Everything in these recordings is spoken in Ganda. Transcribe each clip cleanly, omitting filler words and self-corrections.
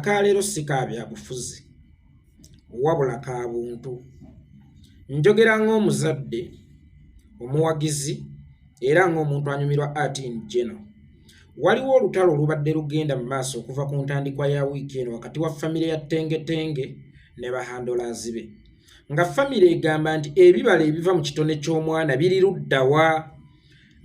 Akalero sika bya bufuzi wabula ka buntu njogera ng'omuzadde omuwagizi era ng'omuntu anyumirwa ati in general. Waliwo olutalo olubadde lugenda mu maaso okuva ku ntandikwa ya wiiki eno wakati wa famire ya Tenge ne bahandolazi be, nga famire egamba nti ebibala ebiva mu kitone ky'omwana biri luddawa,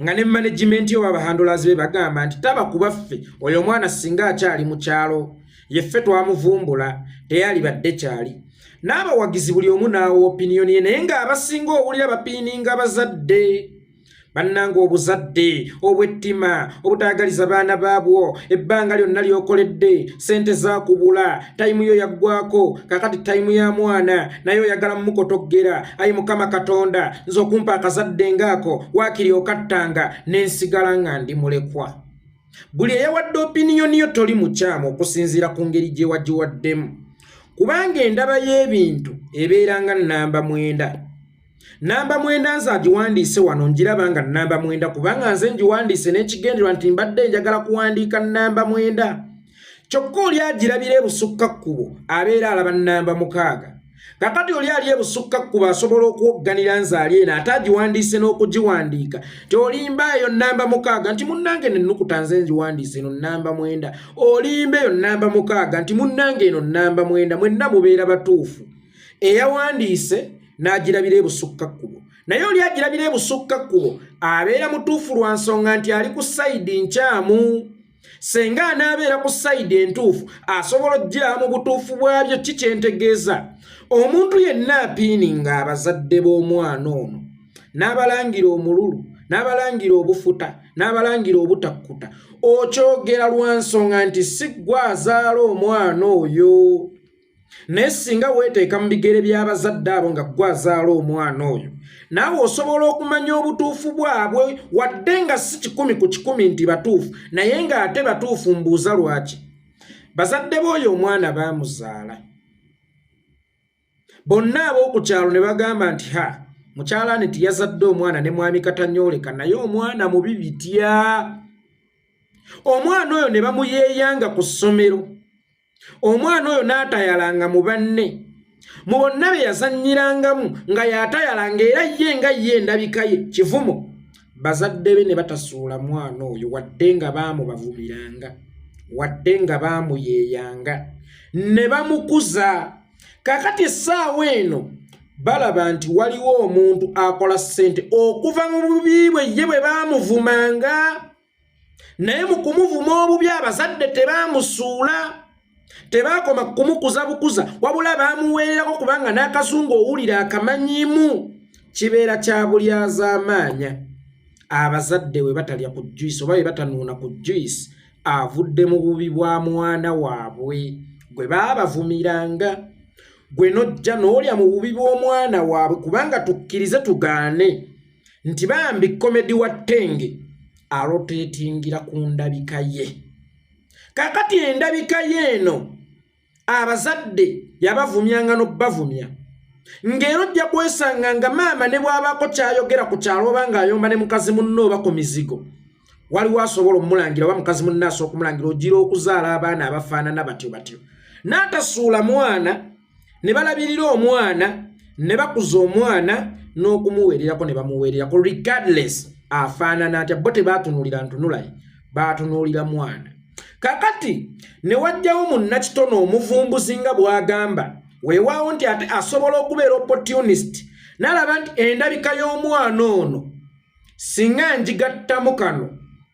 nga ne management yo bahandolazi be bagamba nti taba kubaffe oyo mwana singa akyali mu kyalo yeffe twamuvumbula teyali badde kyali. N'abawagizi buli omu naawo opinion ye, naye ng'abasinga owulira bapiininga bazadde. Bannanga obuzadde, obwettima, obutayagaliza baana baabwo, ebbanga lyonna lyokoledde, ssente zaakubula, tayimu yo yaggwako, kakati tayimu ya mwana, naye oyagala mumukotoggera, ayi Mukama Katonda, nze okumpa akazadde ngaako, waakiri okattanga, n'ensigala nga ndi mulekwa. Buli eyawadde opinion yo toli mukyamu okusinziira ku ngeri gye wagiwaddemu. Kubanga endaba y'ebintu ebeeranga nnamba 9. Namba 9 nze agiwandiise wano njiraba nga namba 9 kubanga nze ngiwandiise n'ekigendererwa nti mbadde njagala kuwandiika namba 9. Kyokka oli agirabira ebusukkakkubo abeera alaba namba 6. Kakati oli ali ebusukkakkubo asobola okuwogganira nze ali eno ate agiwandiise n'okugiwandiika. Tolimba eyo namba 6 nti munnange nennukuta nze ngiwandiise eno namba 9. Olimba eyo namba 6 nti munnange eno namba 9. Mwenna mubeera batuufu. Eyawandiise n'agirabira ebusukkakkubo. Naye oli agirabira ebusukkakkubo abeera mutuufu lwa nsonga nti ali ku sayidi nkyamu. Senga anaabeera ku sayidi entuufu asobola oggira mu butuufu bwabyo kikyentegeeza. Omuntu yenna apiininga abazadde b'omwana ono n'abalangira omululu, n'abalangira obufuta, n'abalangira obutakkuta, okyogera lwa nsonga nti si ggwe azaala omwana oyo. Naye singa weeteeka mu bigere by'abazadde abo nga ggwe azaala omwana oyo, naawe osobola okumanya obutuufu bwabwe wadde nga si 10 ku 10 nti batuufu, naye ng'ate batuufu mbuuza lwaki. Bazadde b'oyo omwana baamuzaala. Bonna ab'oku kyalo ne bagamba nti mukyalaani tiyazadde omwana ne mwami katanyooleka, naye omwana mubi bitya. Omwana oyo ne bamuyeeyanga ku ssomero. Omwana oyo n'atayalanga mu banne. Mu bonna be yazannyirangamu nga y'atayalanga era ye nga ye endabika ye kivumo. Bazadde be ne batasuula mwana oyo wadde nga baamubavumiranga, wadde nga baamuyeeyanga, ne bamukuza. Kakati essaawa eno balaba nti waliwo omuntu akola ssente okuva mu bubi bwe ye bwe baamuvumanga. Naye mu kumuvuma obubi abazadde tebaamusuula. Tebaakoma kumukuza bukuza wabula baamuweererako kubanga n'akazungu owulira akamanyimu kibeera kya bulyazaamaanya. Abazadde we batalya ku juice oba we batanuuna ku juice avudde mu bubi bwa mwana waabwe gwe baabavumiranga. Gwe nojja n'olya mu bubi bw'omwana waabwe kubanga tukkirize tugaane nti bambi komedi wa Tenge aloteetingira ku ndabika ye. Kakati endabika yeeno abazadde yabavumyanga n'obbavumya. Ng'ero ojja kwesanga nga maama ne bw'abaako kyayogera ku kyalo oba ng'ayomba ne mukazi munne oba ku mizigo, waliwo asobola omulangira oba mukazi munne asobola okumulangira ogira okuzaala abaana abafaanana batyo batyo. N'atasuula mwana ne balabirira omwana ne bakuza omwana n'okumuweererako ne bamuweererako regardless afaanana atya. Bo tebaatunuulira ntunulaye, baatunuulira mwana. Kakati ne wajjawo munnakitono omuvumbuzi nga bw'agamba weewaawo nti ate asobola okubeera opportunist n'alaba nti endabika y'omwana ono singa njigattamu kano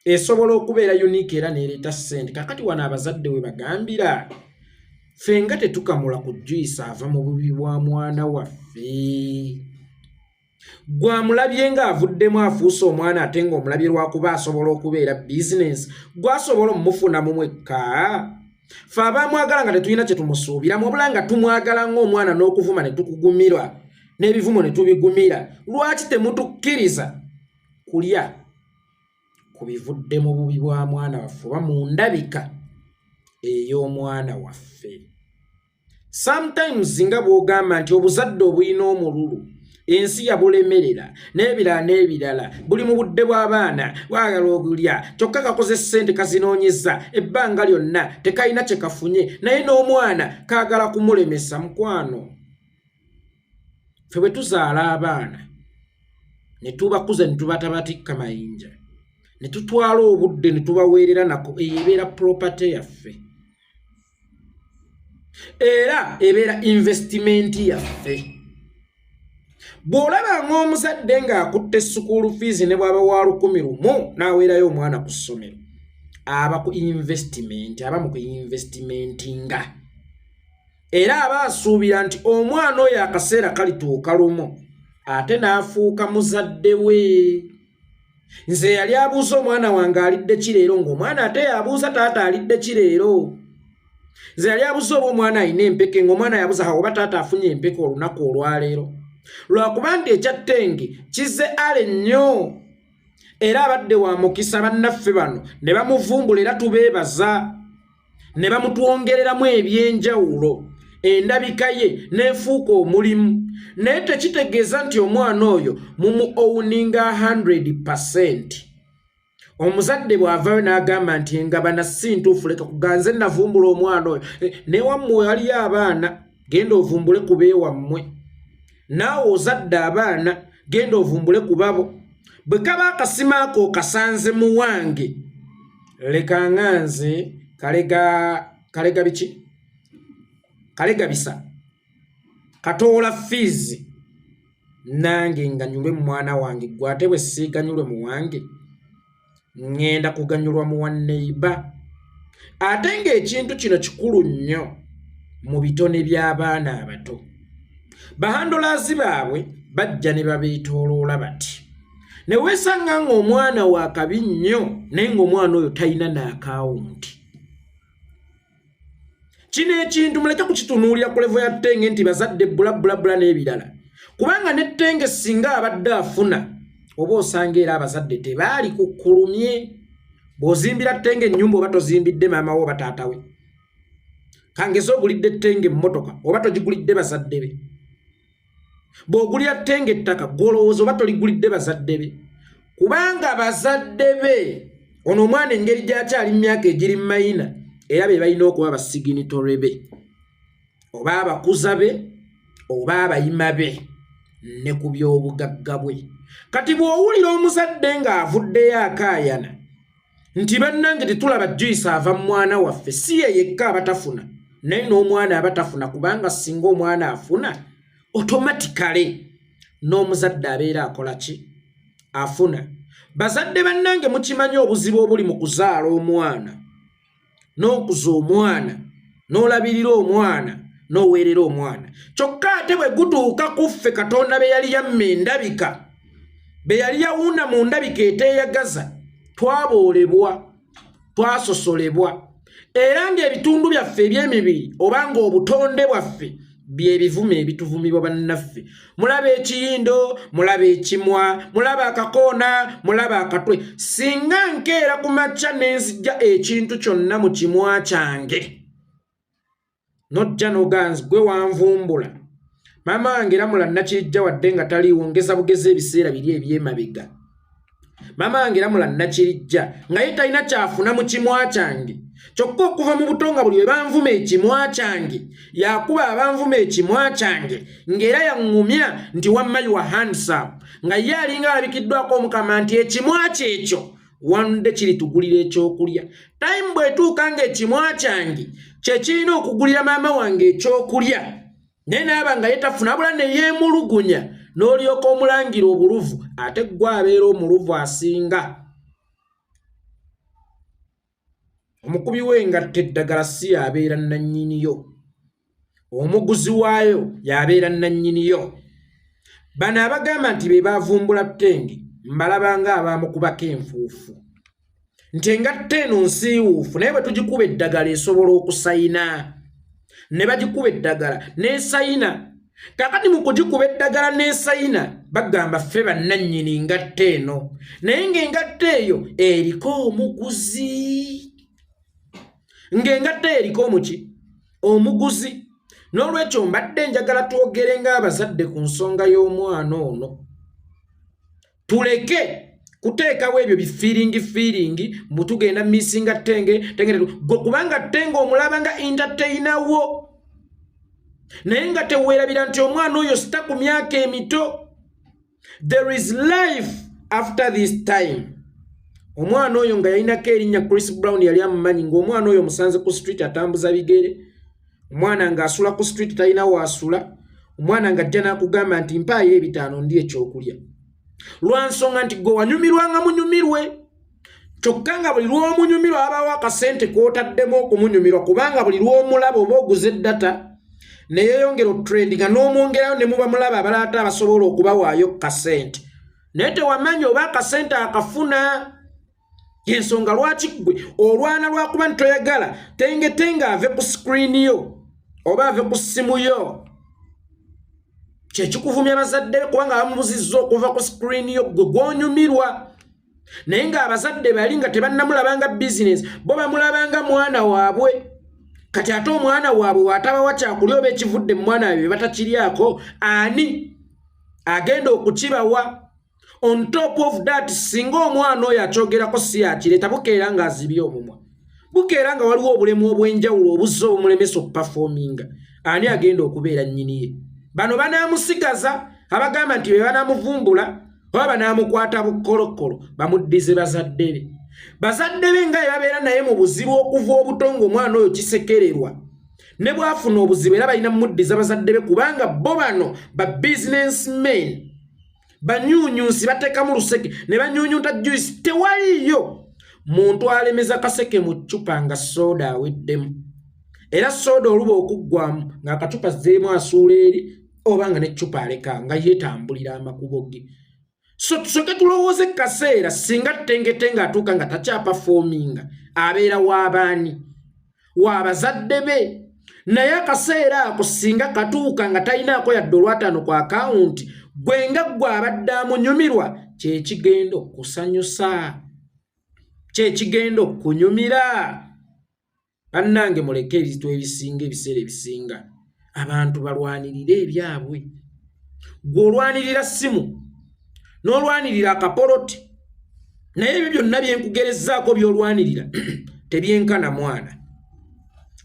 esobola okubeera unique era neereeta ssente. Kakati wano abazadde we bagambira ffe nga tetukamula ku juice ava mu bubi bwa mwana waffe. Gwamulabye ng'avuddemu afuuse omwana ate ng'omulabye lwakuba asobola okubeera bizinesi, gwasobola omufuna mwekka. Ffe abamwagala nga tetulina kye tumusuubiramu wabula nga tumwagala ng'omwana n'okuvuma ne tukugumira n'ebivumo ne tubigumira. Lwaki temutukkiriza kulya ku bivudde mu bubi bwa mwana waffe oba mu ndabika ey'omwana waffe? Sometimes nga bw'ogamba nti obuzadde obulina omululu ensi yabulemerera n'ebirala buli mu budde bw'abaana bwagala okulya kyokka kakoze ssente kazinoonyeza ebbanga lyonna tekayina kye kafunye naye n'omwana kaagala kumulemesa. Mukwano, ffe bwe tuzaala abaana ne tubakuza ne tubatabatikka mayinja ne tutwala obudde ne tubaweerera nako ebeera property yaffe era ebeera investment yaffe. Bw'olaba ng'omuzadde ng'akutte school fees ne bw'aba wa 1,000 n'aweerayo omwana ku ssomero aba ku investment, aba mu ku investmentinga era aba asuubira nti omwana oyo akaseera kalituuka lumu ate n'afuuka muzadde we. Nze yali abuuza omwana wange alidde ki leero ng'omwana ate yabuuza taata alidde ki leero. Nze yali abuuza oba omwana alina empeke ng'omwana yabuuza oba taata afunye empeke olunaku olwaleero. Lwakuba nti ekya Tenge kizze ale nnyo era abadde wa mukisa bannaffe bano ne bamuvumbula era tubeebaza ne bamutwongereramu ebyenjawulo endabika ye n'efuuka omulimu. Naye tekitegeeza nti omwana oyo mumu owuninga 100%. Omuzadde bw'avaayo n'agamba nti engabana si ntuufu leka kuganze navumbula omwana oyo ne wammwe waliyo abaana genda ovumbule ku beewammwe. Naawe ozadde abaana genda ovumbule ku babo. Bwe kaba akasima ako kasanze mu wange leka nganze kalega biki kalega bisa katoola fees nange nganyulwe mu mwana wange gwate bwe siiganyulwe mu wange ngenda kuganyulwa mu wanneiba. Ate ng'ekintu kino kikulu nnyo mu bitone by'abaana abato. Bahandolazi baabwe bajja ne babeetooloola bati ne weesanga ng'omwana wa kabi nnyo naye ng'omwana oyo talina n'akawunti. Kino ekintu muleke kukitunuulira ku levo ya Tenge nti bazadde bula n'ebirala kubanga ne Tenge singa abadde afuna oba osanga era abazadde tebaali kukkulumye. Bw'ozimbira Tenge ennyumba oba tozimbidde maama we oba taata we. Kangeza ogulidde Tenge emmotoka oba togigulidde bazadde be. Bw'ogulira Tenge ettaka golowooza oba toligulidde bazadde be. Kubanga bazadde be ono omwana engeri gy'akyali mu myaka egiri mu mayina era be balina okuba abasiginitore be oba abakuza be oba abayima be ne ku by'obugagga bwe. Kati bw'owulira omuzadde ng'avuddeyo akaayana nti bannange tetulaba Joyce ava mu mwana waffe, si ye yekka abatafuna naye n'omwana abatafuna kubanga singa omwana afuna automatically n'omuzadde abeera akola ki? Afuna. Bazadde bannange mukimanyi obuzibu obuli mu kuzaala omwana n'okuza omwana n'olabirira omwana n'oweerera omwana. Kyokka ate bwe gutuuka kuffe Katonda be yali yamma endabika be yali yawunda mu ndabika eteeyagaza twaboolebwa twasosolebwa era ng'ebitundu byaffe eby'emibiri obanga obutonde bwaffe bye bivume ebituvumibwa bannaffe. Mulaba ekiyindo, mulaba ekimwa, mulaba akakoona, mulaba akatwe. Singa nkeera ku makya ne nzija ekintu kyonna mu kimwa kyange nojja n'oganzi gwe wanvumbula maama wange era mulanna kirijja wadde nga taliiwo ngeza bugezi ebiseera biri eby'emabega. Maama wange era mulanna kirijja nga ye talina kyafuna mu kimwa kyange kyokka okuva mu butonga buli we banvuma ekimwa kyange yakuba abanvuma ekimwa kyange ng'era yaŋŋumya nti wamma you are handsome nga ye alinga alabikiddwako omukama nti ekimwa kyekyo wande kiritugulira ekyokulya. Time bw'etuuka ng'ekimwa kyange kye kirina okugulira maama wange ekyokulya naye naaba nga yetafuna abula ne yeemulugunya n'olyoka omulangira obuluvu ate gwe abeera omuluvu asinga. Omukubi w'engatta eddagala si yabeera nannyiniyo, omuguzi waayo yabeera nannyiniyo. Bano abagamba nti be bavumbula Tenge mbalabanga abamukubako enfuufu nti engatta eno nsiiwuufu naye bwe tugikuba eddagala esobola okusayina. Ne bagikuba eddagala n'esayina. Kakati mu kugikuba eddagala n'esayina bagamba ffe bannannyini ngatta eno naye ng'engatta eyo eriko omuguzi. Ng'engatta eriko omuki? Omuguzi. N'olwekyo mbadde njagala twogere ng'abazadde ku nsonga y'omwana ono. Tuleke kuteekawo ebyo bifiiringi mbu tugenda missinga Tenge gwe kubanga Tenge omulaba nga entertainawo. Naye nga teweerabira nti omwana oyo sita ku myaka emito. There is life after this time. Omwana oyo nga yalinako erinnya Chris Brown yali amumanyi ng'omwana oyo musanze ku street atambuza bigere. Omwana ng'asula ku street talina waasula. Omwana ng'ajja n'akugamba nti mpaayo ebitaano ndi ekyokulya. Lwansonga nti gwe wanyumirwanga munyumirwe. Kyokka nga buli lw'omunyumirwa abaawo akasente k'otaddemu okumunyumirwa kubanga buli lw'omulaba oba oguze data ne yeeyongera otrend nga n'omwongerayo ne muba mulaba abalala abasobola okubawaayo kasente. Naye tewamanya oba akasente akafuna. Yensonga lwaki gwe olwana lwakuba nti toyagala Tenge ave ku screen yo oba ave ku ssimu yo. Kyekikuvumya bazadde kubanga bamubuzizza okuva ku screen yo gwe gw'onyumirwa. Naye ng'abazadde bali nga tebannamulabanga business bo bamulabanga mwana waabwe. Kati ate omwana waabwe watabawa kyakulya oba ekivudde mu mwana waabwe batakiryako ani agenda okukibawa. On top of that, singa omwana oyo akyogerako si yakireeta bukeera ng'azibye omumwa. Bukeera nga waliwo obulemu obw'enjawulo obuzza obumulemesa okupafominga. Ani agenda okubeera nnyini ye? Bano banaamusigaza abagamba nti be banaamuvumbula oba banaamukwata bukolokolo bamuddize bazadde be. Bazadde be nga babeera naye mu buzibu okuva obuto ng'omwana oyo kisekererwa. Ne bw'afuna obuzibu era balina muddiza bazadde be kubanga bo bano ba businessmen. Banyunyusi batekamu luseke ne banyunyunta juice tewaliyo muntu alemeza kaseke mu ccupa nga soda aweddemu. Era soda oluba okuggwamu ng'akacupa zeemu asuula eri oba nga n'eccupa aleka nga yeetambulira amakubo ge. So tusooke tulowooze kaseera singa Tenge atuuka nga takyapafominga abeera w'abaani w'abazadde be. Naye akaseera ako singa katuuka nga talinaako yadde olwataano ku akawunti gwe nga gwe abadde amunyumirwa kyekigenda okusanyusa. Kyekigenda okunyumira. Bannange muleke ebintu ebisinga ebiseera ebisinga abantu balwanirira ebyabwe. Gwe olwanirira ssimu n'olwanirira akapoloti naye ebyo byonna byenkugerezzaako by'olwanirira tebyenkana mwana.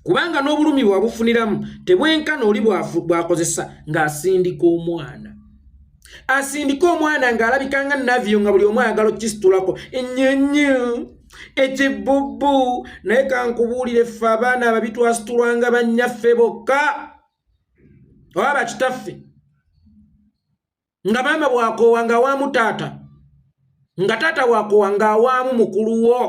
Kubanga n'obulumi bwabufuniramu tebwenkana oli bwakozesa ng'asindika omwana. Asindika omwana ng'alabika nga navyo nga buli omu ayagala okisitulako ennyonnyo ekibubbu. Naye kankubuulire ffe abaana ababi twasitulwanga bannyaffe bokka oba bakitaffe nga maama bw'akoowa ng'awaamu taata nga taata bw'akoowa ng'awaamu mukuluwo.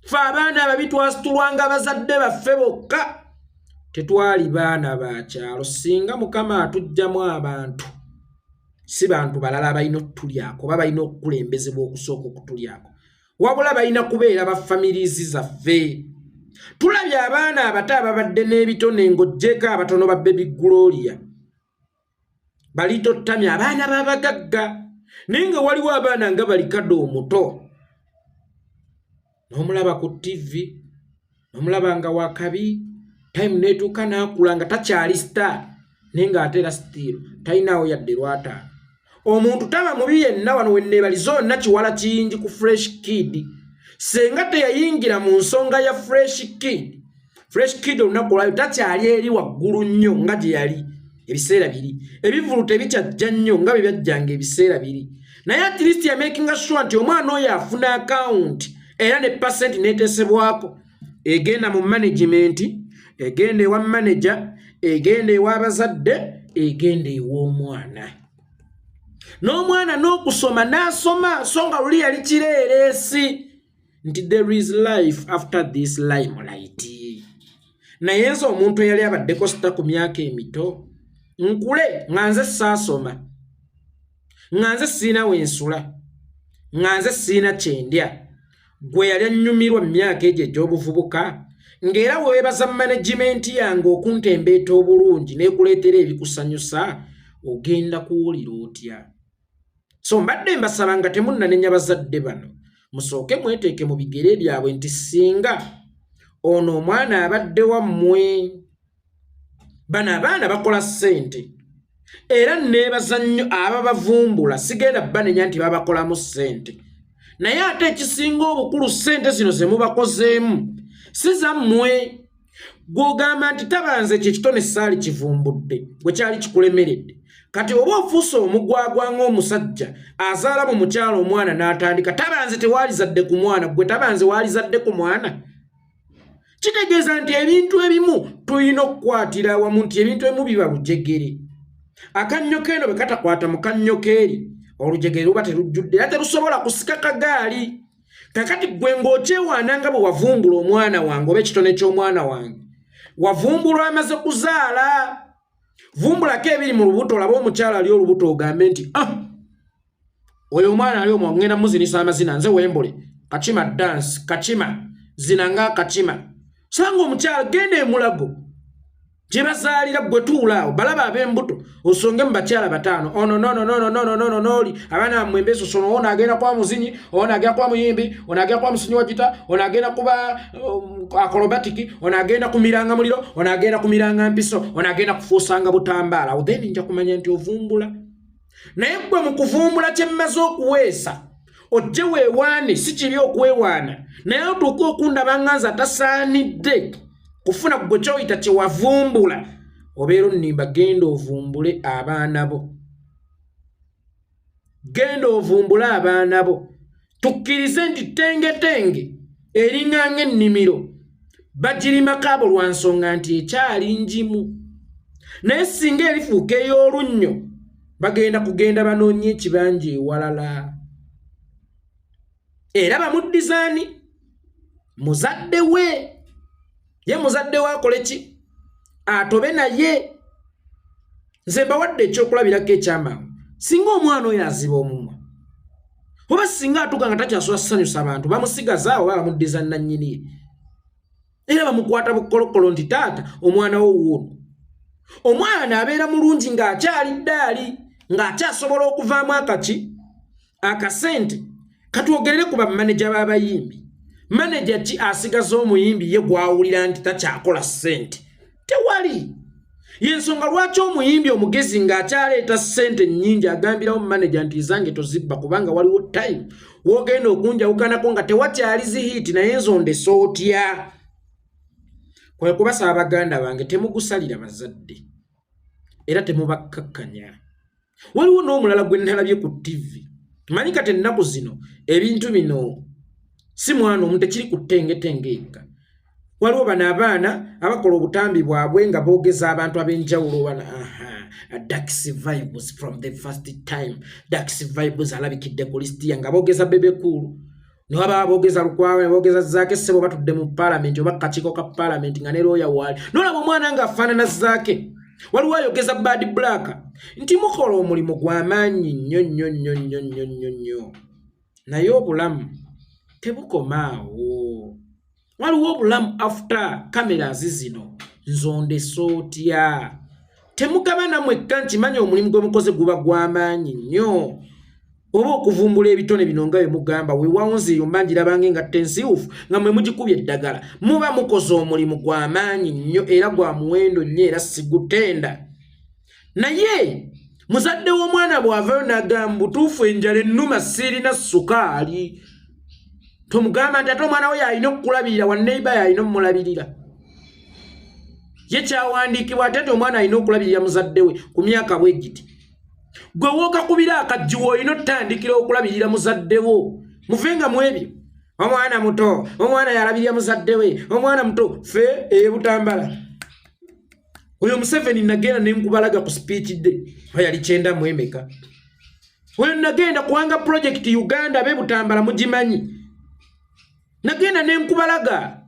Ffe abaana ababi twasitulwanga bazadde baffe bokka. Tetwali baana ba kyalo singa Mukama atujjamu abantu si bantu balala balina okutulyako oba balina okukulembezebwa okusooka okutulyako wabula balina kubeera ba families zaffe. Tulabye abaana abato ababadde n'ebitone ng'oggyeko abatono ba Baby Gloria balitottamye abaana b'abagagga naye nga waliwo abaana nga balikadde omuto n'omulaba ku TV n'omulaba nga wakabi. Time netuuka n'akula nga takyali star naye ng'ateera still talinawo yadde lwataano. Omuntu taba mubi yenna wano wenneebaliza onna kiwala kiyingi ku Fresh Kid. Senga teyayingira mu nsonga ya Fresh Kid. Fresh Kid olunaku olwayo takyali eri waggulu nnyo nga gye yali ebiseera biri. Ebivulu tebikyajja nnyo nga bye byajjanga ebiseera biri. Naye at least ya making sure nti omwana oyo afuna account era ne percent neeteesebwako egenda mu management. Egenda ewa manager, egenda ewa bazadde, egenda ew'omwana. N'omwana n'okusoma n'asoma songa luli yali kireereesi nti there is life after this limelight. Naye nze omuntu eyali abaddeko sita ku myaka emito nkule nga nze saasoma nga nze siina wensula nga nze siina kyendya gwe yali annyumirwa mu myaka egyo egy'obuvubuka ng'era weebaza management yange okuntembeeta obulungi n'ekuleetera ebikusanyusa ogenda kuwulira otya. So mbadde mbasaba nga temunnanenya bazadde bano musooke mweteeke mu bigere byabwe nti singa ono omwana abadde wammwe bano abaana bakola ssente era neebaza nnyo ababavumbula sigenda banenya nti babakolamu ssente naye ate ekisinga obukulu ssente zino ze mubakozeemu si zammwe gw'ogamba nti tabanze kye kitone saali kivumbudde gwe kyali kikulemeredde kati oba ofuuse omugwagwa ng'omusajja azaala mu mukyalo omwana n'atandika tabanze tewaali zadde ku mwana gwe tabanze waali zadde ku mwana kitegeeza nti ebintu ebimu tulina okukwatira awamu nti ebintu ebimu biba lujegere akannyo keeno bwe katakwata mu kannyo keeri olujegere luba terujjudde era terusobola kusika kagaali kakati gwe ng'okyewaana nga bwe wavumbula omwana wange oba ekitone ky'omwana wange wavumbulwa amaze kuzaala vumbulako ebiri mu lubuto olaba omukyala ali olubuto ogambe nti oyo omwana ali omwo ngenda muzinisa amazina nze wembule kachima dance kachima zina nga kachima sanga omukyala genda emulago gye bazaalira gwe tuulaawo balaba ab'embuto osonge mu bakyala bataano ono nooli abaana bammwe embeeso sono ono agenda kuba muzinyi ono agenda kuba muyimbi ono agenda kuba musinyi wa gita ono agenda kuba akolobatiki ono agenda kumiranga muliro ono agenda kumiranga mpiso ono agenda kufuusanga butambaala awo then nja kumanya nti ovumbula naye gwe mu kuvumbula kye mmaze okuweesa ojje weewaane si kibi okwewaana naye otuuke okundaba nganza tasaanidde kufuna gwe kyoyita kye wavumbula obeera onnimba genda ovumbule abaana bo genda ovumbule abaana bo tukkirize nti tenge eringa ng'ennimiro bagirimako abo lwa nsonga nti ekyali njimu naye singa erifuuka ey'olunnyo bagenda kugenda banoonye ekibanja ewalala era bamuddizaani muzadde we ye muzadde we akole ki atobe naye nze mbawadde ekyokulabirako ekyamaanyi singa omwana oyo aziba omumwa oba singa atuuka nga takyasobola kusanyusa abantu bamusigazaawo oba bamuddiza nannyini era bamukwata bukolokolo nti taata omwana wo wuuno omwana abeera mulungi ng'akyali ddaali ng'akyasobola okuvaamu akasente katwogerere ku bamaneja b'abayimbi maneja ki asigaza omuyimbi ye gwawulira nti takyakola ssente tewali yensonga lwaki omuyimbi omugezi ng'akyaleeta ssente nnyingi agambirawo maneja nti zange tozibba kubanga waliwo time wogenda okunjawukanako nga tewakyali zihiiti naye nzondesa otya kwe kubasaba baganda bange temugusalira bazadde era temubakkakkanya waliwo n'omulala gwe nalabye ku tv manyi kati ennaku zino ebintu bino si mwana omu tekiri ku tenge eka waliwo bano abaana abakola obutambi bwabwe nga boogeza abantu ab'enjawulo bana Dax vibes from the first time Dax vibes alabikidde ku listiya nga boogeza bebekulu ne waba boogeza lukwawe boogeza zaake ssebo batudde mu parliament oba kakiiko ka parliament nga ne lawyer wali nolaba omwana nga afaanana zaake waliwo ayogeza bad black nti mukola omulimu gw'amaanyi nnyo naye obulamu tebukomaawo waliwo obulamu after cameras zino nzondesa otya temugaba namwekka nkimanyi omulimu gwe mukoze guba gw'amaanyi nnyo oba okuvumbula ebitone bino nga bye mugamba weewaawo nzeeyo mbangirabange nga tensiufu nga mwe mugikubye eddagala muba mukoze omulimu gw'amaanyi nnyo era gwa muwendo nnyo era sigutenda naye muzadde w'omwana bw'avayo n'agamba butuufu enjala ennuma sirina sukaali tomugamba nti ate omwana we yalina okukulabirira wanneiba yalina omulabirira ye kyawandiikibwa ate nti omwana alina okulabirira muzadde we ku myaka bwe giti gwe wookakubira akajjiwo olina otandikira okulabirira muzadde wo muvenga mu ebyo omwana muto omwana yalabirira muzadde we omwana muto fe ey'ebutambala oyo Museveni nagenda nenkubalaga ku speech de yali 9 mu emeka oyo nagenda kuwanga project Uganda b'ebutambala mugimanyi nagenda nenkubalaga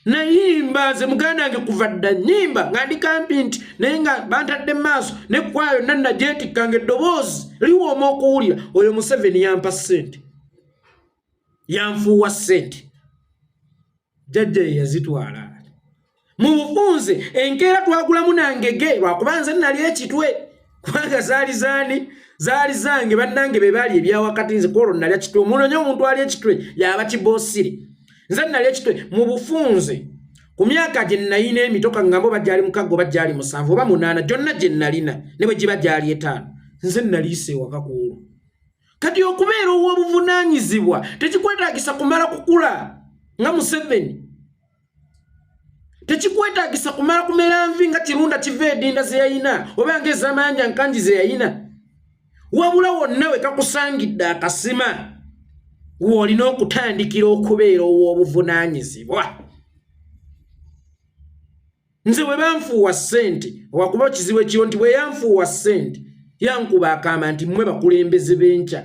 nayimba ze muganda wange kuva dda nyimba nga ndi kampi nti naye nga bantadde maaso ne kwayo nanna gyetikkange eddoboozi liwooma okuwulira oyo Museveni yampa ssente yanfuuwa ssente jjajja ye yazitwala mu bufunze enkeera twagulamu nangege lwakuba nze nali ekitwe kubanga zaali zange bannange be baali ebyawakati nze kwolwo nali ekitwe omuntu onye omuntu ali ekitwe yaba kiboosire nze nali ekitwe mu bufunze ku myaka gye nalina emitoka ngambo bajali mukago bajali musanvu oba munana gyonna gye nalina ne bwe giba gyali etaano nze naliise ewaka ku olwo kati okubeera ow'obuvunaanyizibwa tekikwetaagisa kumala kukula nga Museveni tekikwetaagisa kumala kumera nvi nga Kirunda kiva edinda ze yayina oba ng'ez'amayanja nkanji ze yayina wabula wonna we kakusangidde akasima w'olina okutandikira okubeera ow'obuvunaanyizibwa. Nze bwe banfuuwa ssente wakuba ekizibu ekiro nti bwe yanfuuwa ssente yankuba akaama nti mmwe bakulembeze b'enkya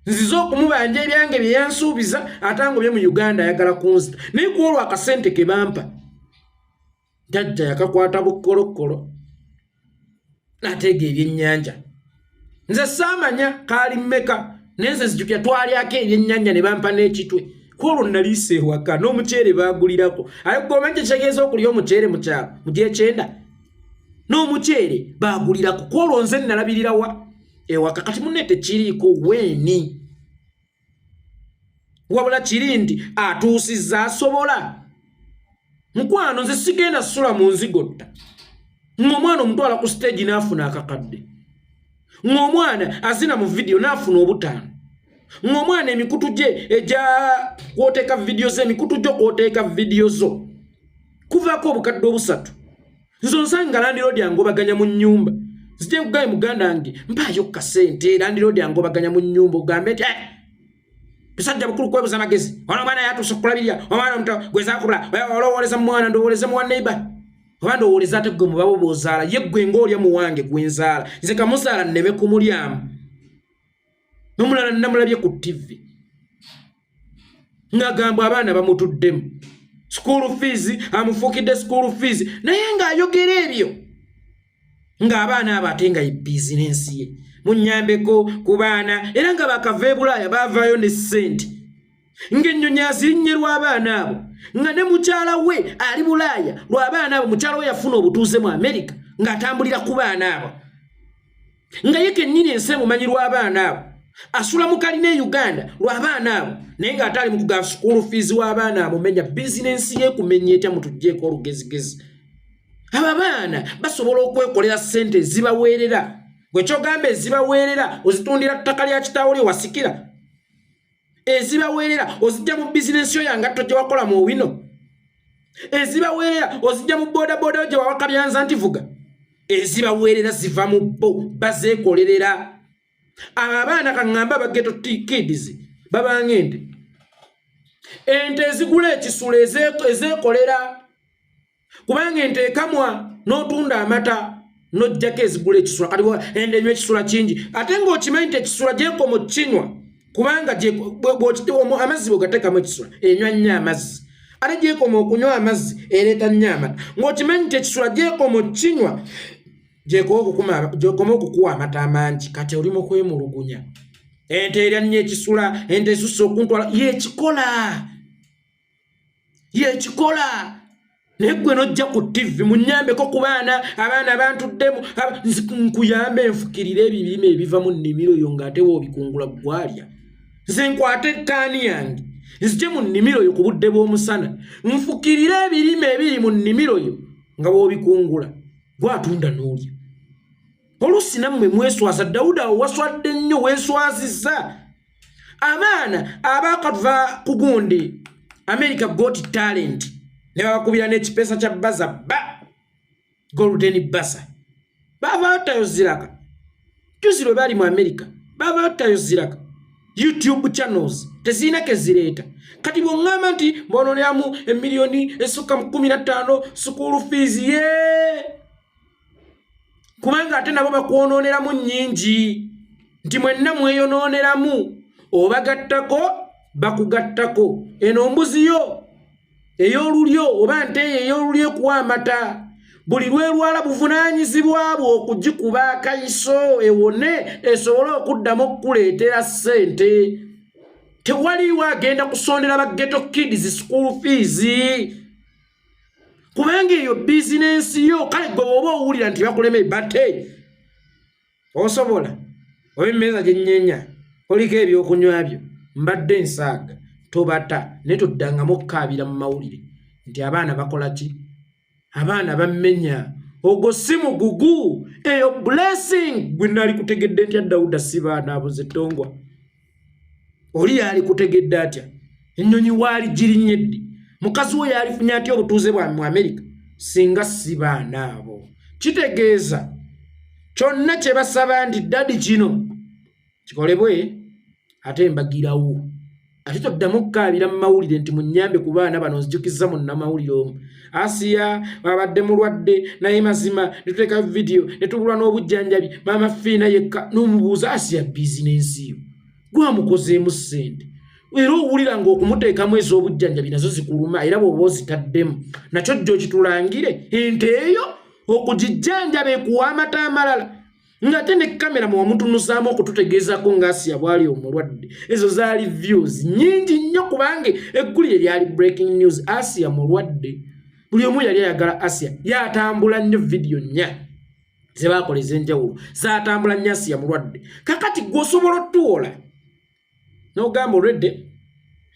nzize okumubanja ebyange bye yansuubiza atangobye mu Uganda ayagala kunzita naye ku olwo akasente ke bampa jjajja yakakwata bukkolokolo n'ateega ebyennyanja nze saamanya kaali mmeka naye nze nzijukira twalyako ebyennyanja ne bampa n'ekitwe ku olwo naliise ewaka n'omuceere baagulirako aye goma kyekigeeza okulya omuceere mu kyalo mu gyekyenda n'omuceere baagulirako ku olwo nze nalabirira wa ewaka kati munne tekiriiko weeni wabula kiri nti atuusizza asobola mukwano nze sigenda sula mu nzigotta ng'omwana omutwala ku stage n'afuna akakadde ng'omwana azina mu vidiyo n'afuna obutaano ng'omwana emikutu gye ejja kwoteeka vidiyo ze emikutu gyo kwoteeka vidiyo zo kuvaako obukadde obusatu nze onsanga landiroodi yange obaganya mu nnyumba nzije kugaye muganda wange mpaayo kasente landiroodi yange obaganya mu nnyumba ogambe nti tusajja bukulu kwebuza amagezi ono omwana yatuuse okulabirira omwana omuto gwezakubula olowooleza mu mwana ndowooleza mu waneiba oba ndowooleza ate gwe mubabo b'ozaala ye gwe ng'olya mu wange gwenzaala nze kamuzaala nneme kumulyamu n'omulala namulabye ku ttivi ng'agamba abaana bamutuddemu school fees amufuukidde school fees naye ng'ayogera ebyo ng'abaana abo ate nga ye bizinensi ye munnyambeko ku baana era nga bakava e Bulaaya baavaayo ne ssente ng'ennyonyi azirinnye lw'abaana abo nga ne mukyala we ali Bulaaya lw'abaana abo mukyala we yafuna obutuuze mu Amerika ng'atambulira ku baana abo nga ye kennyini ensi emumanyi lw'abaana abo asula mu kalina e Uganda lw'abaana abo naye ng'ate ali mu kugaba school fees w'abaana abo menya bizinensi ye kumenya etya mutuggyeko olugezigezi abo abaana basobola okwekolera ssente ezibaweerera gwe kyogamba ezibaweerera ozitundira ttaka lya kitaawo lye wasikira ezibaweerera ozijja mu bizinensi yo yangatto gye wakola mu wino ezibaweerera ozijja mu boodabooda gye wawakalyanza nti vuga ezibaweerera ziva mu bo bazeekolerera abo abaana kaŋŋamba abageto kids babanga ente ezigula ekisula ezeekolera kubanga ente ekamwa n'otunda amata nojjako ezigula ekisula kati ente enywa ekisula kingi ate ng'okimanyi nti ekisula gyekoma kinywa kubanga amazzi bwegateekamu ekisula enywa nnyo amazzi ate gyekoma okunywa amazzi ereeta nnyo amata ng'okimanyi nti ekisula gyekoma kinywa gyekoma okukuwa amata amangi kati oli mu kwemulugunya ente erya nnyo ekisula ente esusse okuntwala yekikola naye gwe nojja ku ttivi munnyambeko ku baana abaana bantuddemu nkuyambe enfukirire ebirime ebiva mu nnimiro yo ng'ate woobikungula gwalya nze nkwate ekkaani yange nzije mu nnimiro yo ku budde bw'omusana nfukirire ebirime ebiri mu nnimiro yo nga woobikungula gwatunda n'olya oluusi nammwe mweswaza Dawuda awo waswadde nnyo weeswazizza abaana abaakava ku gundi America Got Talent ne babakubira n'ekipeesa kya Bazadde Golden Basa bavaayo tayo ziraka juzi lwe bali mu America bavaayo tayo ziraka YouTube channels tezirina kezireeta kati bw'oŋŋamba nti mboononeramu emiliyoni esukka mu 15 school fees ye kubanga ate nabo bakwonooneramu nnyingi nti mwenna mweyonooneramu obagattako bakugattako eno mbuzi yo ey'olulyo oba nte ey'olulyo ekuwa amata buli lwerwala buvunaanyizibwa bwo okugikuba akayiso ewone esobole okuddamu okukuleetera ssente tewaliwo agenda kusondera bageto kids school fees kubanga eyo bizinensi yo kale gwe oba owulira nti bakulema ebate osobola oba emmeeza gyennyenya oliko ebyokunywa byo mbadde ensaaga tobata naye toddangamu okkaabira mu mawulire nti abaana bakola ki abaana bammenya ogwo si mugugu eyo blessing gwe nali kutegedde ntya Dawuda si baana abo ze Ttongwa oli yali kutegedde atya ennyonyi waali girinnye mukazi we yalifunye atya obutuuze bwa mu Amerika singa si baana abo kitegeeza kyonna kye basaba nti dadi kino kikolebwe ate mbagirawo ate toddamu kukaabira mu mawulire nti munnyambe ku baana bano nzijukiza munnamawulire omu Asiya babadde mulwadde naye mazima ne tuteeka vidiyo ne tubulwa n'obujjanjabi maama Fiina yekka n'omubuuza Asiya bizinensi yo gwamukozeemu ssente era owulira ng'okumuteekamu ez'obujjanjabi nazo zikuluma era bw'oba ozitaddemu nakyo jjo kitulangire ente eyo okugijjanjaba ekuwa amata amalala ngate ne kamera mu wamutunusaamu okututegeezako ng'Asiya bwali omulwadde ezo zaali views nyingi nnyo kubange eggulire lyali breaking news Asiya mulwadde buli omu yali ayagala Asiya yatambula nnyo vidiyo nnya ze baakoleza enjawulo zaatambula nnyo Asiya mulwadde kakati gw'osobola otuwola n'ogamba olwedde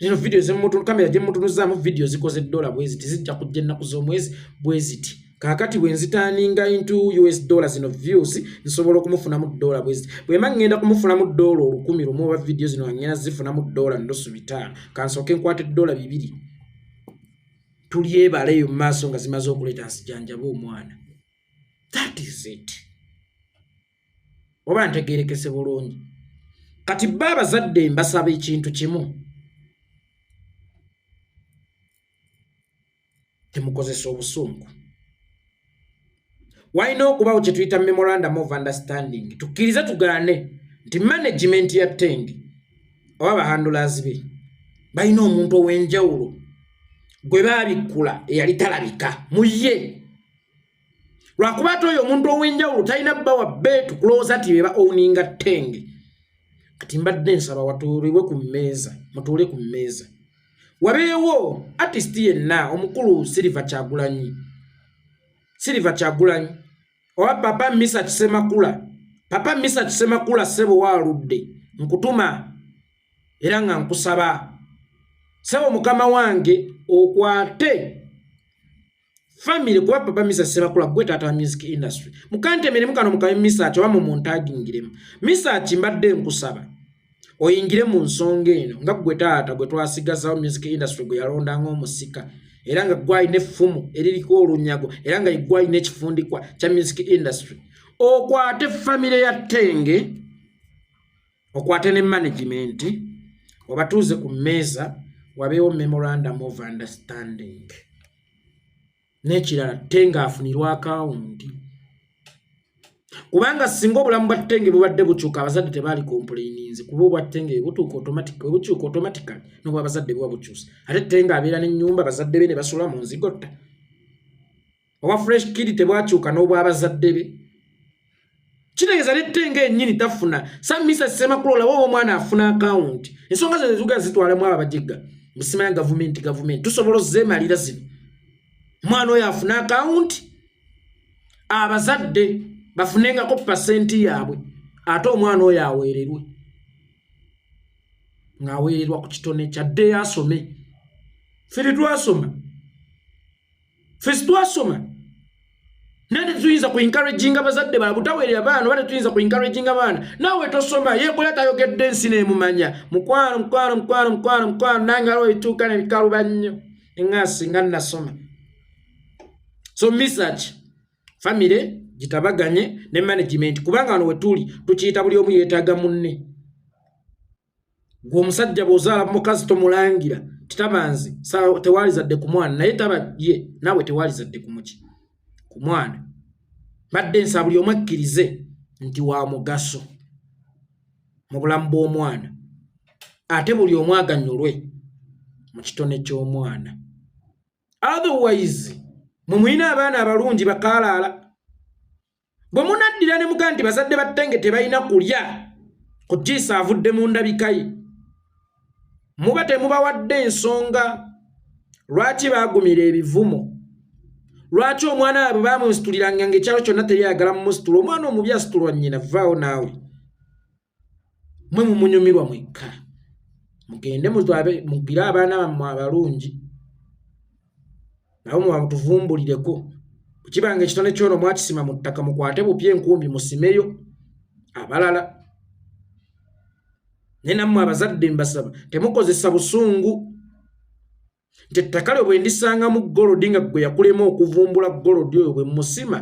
zino vidiyo kamera gye mutunuzaamu vidiyo zikoze $, bwe ziti zijja kujja ennaku z'omwezi bwe ziti kakati bwe nzitaaninga into $, zino views nsobola okumufunamu $, bwe ziti bwema ngenda kumufunamu $100 lumu oba vidiyo zino ngenda zifunamu $5 kansooke nkwate $2 tulyebaleyo mu maaso nga zimaze okuleeta nsijanjaba omwana. That is it. Oba ntegeerekese bulungi. Kati Bazadde mbasaba ekintu kimu. Temukozesa obusungu. Walina okubawo kye tuyita memorandum of understanding. Tukkirize tugaane nti management ya Tenge oba bahandlers be balina omuntu ow'enjawulo gwe baabikula eyali talabika mu ye. Lwakuba ate oyo omuntu ow'enjawulo talina bbawa beetu kulowooza ti beba owninga Tenge. Kati mbadde nsaba watuulibwe ku mmeeza, mutuule ku mmeeza. Wabeewo artist yenna omukulu Silver Kyagulanyi owa Papa Misa Kisemakula sebo waaludde nkutuma era nga nkusaba sebo mukama wange okwate family kuba Papa Misa Kisemakula gwe taata music industry mukante emirimu kano mukabe Misa kyo bamu muntagingiremu Misa kimbadde nkusaba oyingire mu nsonga eno nga gwe taata gwe twasigazawo music industry gwe yalonda ng'omusika era nga gwalina effumu eririko olunyago era nga gwalina ekifundikwa kya music industry okwate family ya Tenge okwate ne management obatuuze ku mmeeza wabeewo memorandum of understanding n'ekirala Tenge afunirwa akawunti kubanga singa obulamu bwa Tenge bubadde bukyuka abazadde tebaali complaininze kuba obwa Tenge bukyuka automatically n'obwa abazadde buba bukyusa ate Tenge abeera n'ennyumba abazadde be ne basula mu nzigotta obwa fresh kid tebwakyuka n'obwa abazadde be kitegeeza ne Tenge ennyini tafuna Misa Kisemakula olaba oba omwana afuna akawunti ensonga ze zuga zitwalamu ababajigga musimanya gavumenti tusobola ozeemalira zino omwana oyo afuna akawunti abazadde bafunengako pasenti yaabwe ate omwana oyo aweererwe ng'aweererwa ku kitone kyadde asome ffe situasoma nade tuyinza ku encouraging abazadde baabwe taweerera abaana oba tetuyinza ku encouraging abaana naawe tosoma Yekolera tayogedde ensi n'emumanya mukwano nange aliwo ebituuka n'ebikaluba nnyo eŋŋaasi nga nasoma so misaki family gitabaganye ne management kubanga wano wetuli tukiyita buli omu yeetaaga munne gwe omusajja bw'ozaala mukazi tomulangira titabanzi tewaali zadde ku mwana naye taba ye naawe tewaali zadde ku mwana badde nsaba buli omu akkirize nti wa mugaso mu bulamu bw'omwana ate buli omu aganyulwe mu kitone ky'omwana otherwise mwe mulina abaana abalungi bakaalaala bwe munaddira ne mugaa nti bazadde ba Tenge tebalina kulya kukiisa avudde mu ndabika ye muba temubawadde ensonga lwaki baagumira ebivumo lwaki omwana abo baamusituliranga ng'ekyalo kyonna teryagala mumusitula omwana omubi asitulwa nnyina vaawo naawe mwe mumunyumirwa mwekka mugende mugire abaana bammwe abalungi nawo mutuvumbulireko kibanga ekitone kyono mwakisima mu ttaka mukwate bupya enkumbi musimeyo abalala nenammwe abazadde mbasaba temukozesa busungu nti ettaka lyo bwe ndisangamu golodi nga gwe yakulema okuvumbula golodi oyo bwe musima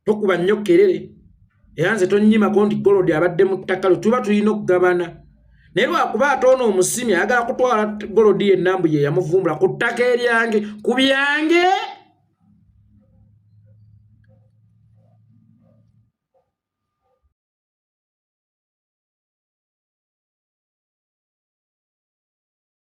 tokuba nnyo kerere era nze tonnyimako nti golodi abadde mu ttaka lyo tuba tulina okugabana naye lwakuba ate ono omusimi ayagala kutwala golodi yenna mbu ye yamuvumbula ku ttaka eryange ku byange